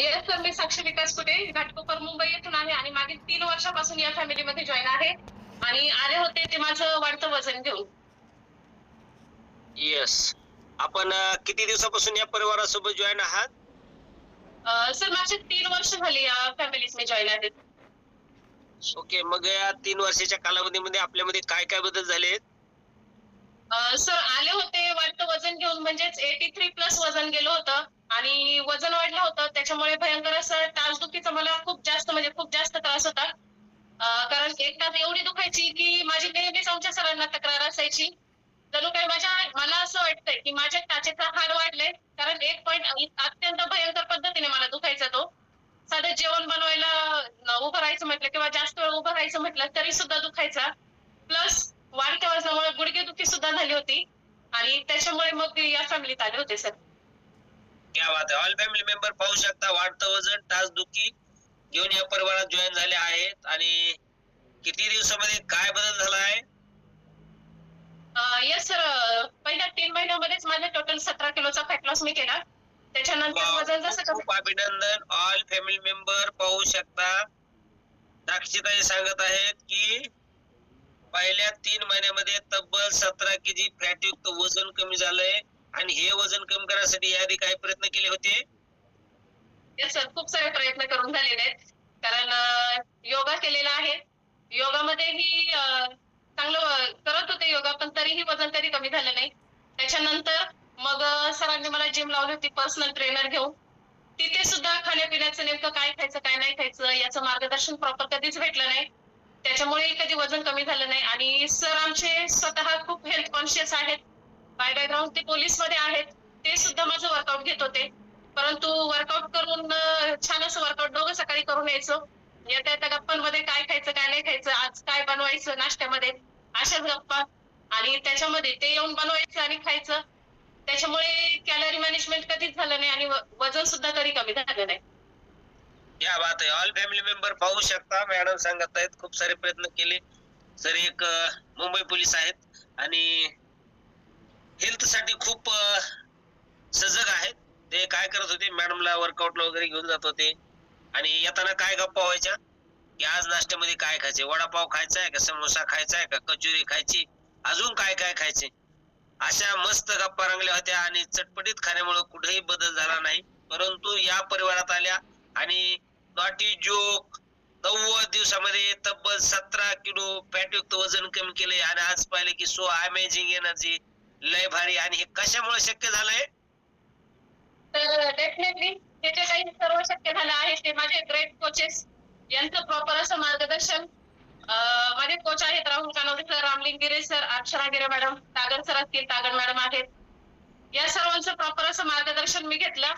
Yes sir, मी साक्षी विकास कुटे घाटकोपर मुंबई येथून आहे आणि मागील 3 वर्षापासून या फॅमिलीमध्ये जॉईन आहे आणि आले होते ते माझं वाढतं वजन घेऊन. येस. आपण किती दिवसापासून या परिवारासोबत जॉईन आहात? सर माझे 3 वर्ष झाली या फॅमिलीत मी जॉईन आहे. ओके. मग या 3 वर्षाच्या कालावधीमध्ये आपल्यामध्ये काय काय बदल झालेत? सर आले होते वाढतं वजन घेऊन म्हणजेच 83 प्लस वजन गेलं होतं आणि वजन वाढलं होतं त्याच्यामुळे भयंकर असं टाचदुखीचा मला खूप जास्त म्हणजे खूप जास्त त्रास होता. कारण एक टाच एवढी दुखायची की माझी नेहमीच आमच्या सरांना तक्रार असायची. जणू काही मला असं वाटतंय की माझ्या टाचेचं हाड वाढलंय कारण एक पॉइंट अत्यंत भयंकर पद्धतीने मला दुखायचा तो. साधं जेवण बनवायला उभं राहायचं म्हटलं किंवा जास्त वेळ उभं राहायचं म्हटलं तरी सुद्धा दुखायचा. प्लस वाढत्या वजनामुळे गुडघेदुखी सुद्धा झाली होती आणि त्याच्यामुळे मग या फॅमिलीत आले होते सर. क्या बात आहे. ऑल फॅमिली मेंबर पाहू शकता वाढतं वजन, टाचदुखी घेऊन या परिवारात जॉईन झाले आहेत. आणि किती दिवसामध्ये काय बदल झाला आहे? येस सर, पहिल्या 3 महिन्यामध्येच माझा टोटल 17 किलोचा फॅट लॉस मी केला. त्याच्यानंतर वाव, वजन जसं खूप खूप अभिनंदन. ऑल फॅमिली मेंबर पाहू शकता. साक्षीताई सांगत आहेत की पहिल्या 3 महिन्यामध्ये तब्बल 17 केजी फॅटयुक्त वजन कमी झालंय आणि हे वजन कमी करण्यासाठी याआधी काही प्रयत्न केले होते? येस सर, खूप सारे प्रयत्न करून झालेले आहेत. कारण योगा केलेला आहे. योगामध्येही चांगलं करत होते योगा, पण तरीही वजन कधी कमी झालं नाही. त्याच्यानंतर मग सरांनी मला जिम लावली होती पर्सनल ट्रेनर घेऊन. तिथे सुद्धा खाण्यापिण्याचं नेमकं काय खायचं काय नाही खायचं याचं मार्गदर्शन प्रॉपर कधीच भेटलं नाही. त्याच्यामुळे कधी वजन कमी झालं नाही आणि सर आमचे स्वतः खूप हेल्थ कॉन्शियस आहेत. बाय बॅकग्राऊंड ते पोलीसमध्ये आहेत. ते सुद्धा माझं वर्कआउट घेत होते. परंतु वर्कआउट करून छान असं वर्कआउट दोघं सकाळी करून यायचो. येत्या त्या गप्पांमध्ये काय खायचं काय नाही खायचं, आज काय बनवायचं नाश्त्यामध्ये, अशाच गप्पा. आणि त्याच्यामध्ये ते येऊन बनवायचं आणि खायचं. त्याच्यामुळे कॅलरी मॅनेजमेंट कधीच झालं नाही आणि वजन सुद्धा कधी कमी झालं नाही. या बात आहे. ऑल फॅमिली मेंबर पाहू शकता. मॅडम सांगत आहेत खूप सारे प्रयत्न केले. सर एक मुंबई पोलीस आहेत आणि हेल्थ साठी खूप सजग आहेत. ते काय करत होते, मॅडमला वर्कआउटला वगैरे घेऊन जात होते आणि येताना काय गप्पा व्हायच्या की आज नाश्त्यामध्ये काय खायचे, वडापाव खायचा आहे का, समोसा खायचा आहे का, कचोरी खायची, अजून काय काय खायचे, अशा मस्त गप्पा रंगल्या होत्या. आणि चटपटीत खाण्यामुळे कुठेही बदल झाला नाही. परंतु या परिवारात आल्या आणि नॉटी जोक 90 दिवसामध्ये तब्बल 17 किलो फॅटयुक्त वजन कमी केले आणि आज पाहिले की सो अमेझिंग एनर्जी, लय भारी. आणि हे कशामुळे शक्य झालंय? तर डेफिनेटली हे जे काही सर्व शक्य झालं आहे ते माझे ग्रेट कोचेस यांचं प्रॉपर असं मार्गदर्शन. माझे कोच आहेत राहुल कानवडे सर, रामलिंग गिरे सर, अक्षरा गिरे मॅडम, तागड सर असतील, तागड मॅडम आहेत. या सर्वांचं प्रॉपर असं मार्गदर्शन मी घेतलं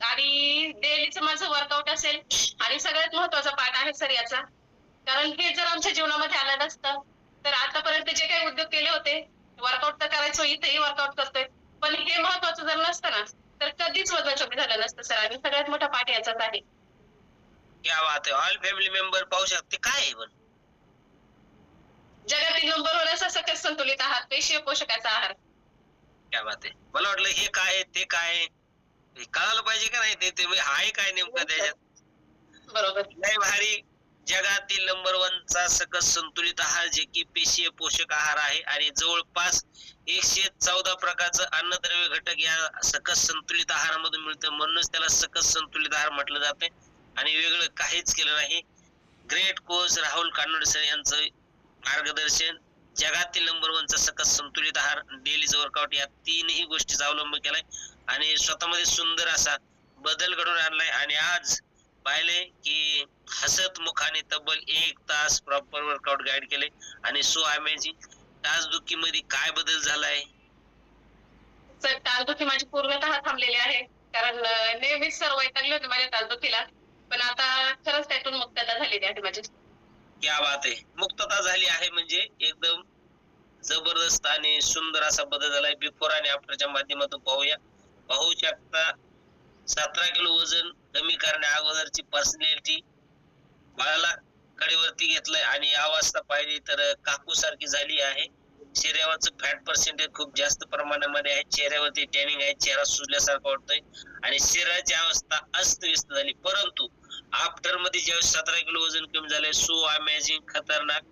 आणि डेलीचं माझं वर्कआउट असेल आणि सगळ्यात महत्वाचा पार्ट आहे सर याचा. कारण हे जर आमच्या जीवनामध्ये आलं नसतं तर आतापर्यंत जे काही उद्योग केले होते, वर्कआउट तर करायचो, इथेही वर्कआउट करतोय, पण हे महत्वाचं जर नसतं ना तर कधीच वजन कमी झालं नसतं सर. आणि सगळ्यात मोठा पार्ट याचाच आहे. क्या बात आहे. ऑल फॅमिली मेंबर पाहू शकते. काय आहे पण जगातील नंबर 1 असा सकस संतुलित आहार, पेशीय पोषकाचा आहार. क्या बात आहे. मला वाटलं हे काय आहे, ते काय आहे, हे कळायला पाहिजे का नाही, ते आहे काय नेमकं त्याच्यात. बरोबर. लय भारी. जगातील नंबर 1 चा सकस संतुलित आहार जे की पेशीय पोषक आहार आहे आणि जवळपास 114 प्रकारचं अन्नद्रव्य घटक या सकस संतुलित आहारामधून मिळतं. म्हणूनच त्याला सकस संतुलित आहार म्हटलं जाते आणि वेगळं काहीच केलं नाही. ग्रेट कोच राहुल कानोडे सर यांचं मार्गदर्शन, जगातील नंबर 1 चा सकस संतुलित आहार, डेलीचं वर्कआउट, या तीनही गोष्टीचा अवलंब केलाय आणि स्वतःमध्ये सुंदर असा बदल घडवून आणलाय. आणि आज पाहिले की हसत मुखाने तब्बल 1 तास प्रॉपर वर्कआउट गाईड केले आणि सो अमेझिंग. टाचदुखी मध्ये काय बदल झालाय? सर टाचदुखी माझी पूर्णतः थांबलेली आहे. कारण नेहमीच सर वैतागले होते माझ्या टाचदुखीला, पण आता खरंच त्यातून मुक्तता झालेली आहे माझी. क्या बात आहे. मुक्तता झाली आहे म्हणजे एकदम जबरदस्त आणि सुंदर असा बदल झालाय. बिफोर आणि आफ्टरच्या माध्यमातून पाहू शकता. 17 किलो वजन कमी करण्या अगोदरची पर्सनॅलिटी बाळाला कडेवरती घेतलंय आणि अवस्था पाहिली तर काकू सारखी झाली आहे. चेहऱ्यावरचं फॅट पर्सेंटेज खूप जास्त प्रमाणामध्ये आहे, चेहऱ्यावरती टॅनिंग आहे, चेहरा सुजल्यासारखा वाटतोय आणि शरीराची अवस्था अस्तव्यस्त झाली. परंतु आफ्टर मध्ये ज्यावेळेस 17 किलो वजन कमी झालंय, सो अमेझिंग, खतरनाक,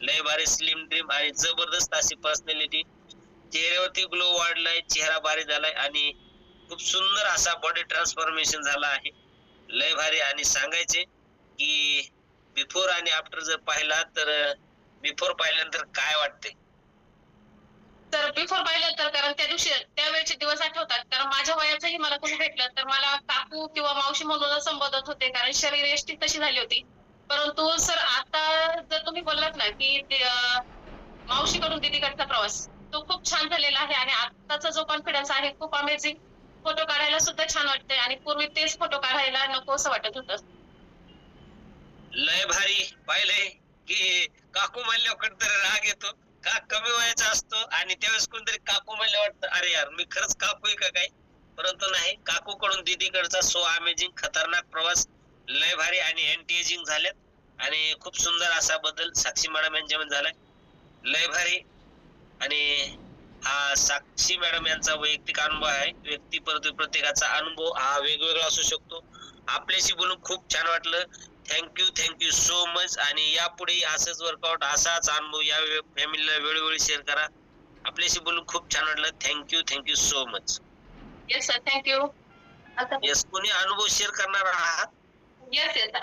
लय भारी स्लिम ड्रीम आणि जबरदस्त अशी पर्सनॅलिटी, चेहऱ्यावरती ग्लो वाढलाय, चेहरा भारी झालाय आणि खूप सुंदर असा बॉडी ट्रान्सफॉर्मेशन झाला आहे. लय भारी. आणि सांगायचे की बिफोर आणि आफ्टर जर पाहिला तर बिफोर पाहिल्यानंतर काय वाटते? तर बिफोर पाहिलं तर कारण त्या दिवशी त्यावेळेचे दिवस आठवतात. कारण माझ्या वयाचंही मला कोणी भेटलं तर मला काकू किंवा मावशी म्हणूनच संबोधत होते, कारण शरीर यष्टी तशी झाली होती. परंतु सर आता जर तुम्ही बोललात ना की मावशीकडून दीदीकडचा प्रवास तो खूप छान झालेला आहे आणि आत्ताचा जो कॉन्फिडन्स आहे खूप अमेझिंग. फोटो काढायला सुद्धा छान वाटतंय आणि पूर्वी तेच फोटो काढायला नकोसं वाटत होतं. लय भारी. पाहिलंय की काकू म्हणल्यावर कुठेतरी राग येतो का, कमी वयाचा असतो आणि त्यावेळेस कोणतरी काकू म्हणलं वाटतं अरे यार मी खरंच काकू आहे का काय, परंतु नाही. काकू कडून दीदीकडचा सो अमेझिंग, खतरनाक प्रवास, लय भारी आणि अँटी एजिंग झाल्यात आणि खूप सुंदर असा बदल साक्षी मॅडम यांच्यामध्ये झालाय. लय भारी. आणि हा साक्षी मॅडम यांचा वैयक्तिक अनुभव आहे. व्यक्ती प्रत्येकाचा अनुभव हा वेगवेगळा असू शकतो. आपल्याशी बोलून खूप छान वाटलं. Thank you so much. आणि यापुढे असंच वर्कआउट, असाच अनुभव या फॅमिलीला वेळोवेळी शेअर करा. आपल्याशी बोलून खूप छान वाटलं. Thank you so much. Yes sir, thank you. आता येस, कोणी अनुभव शेअर करणार आहात? Yes yes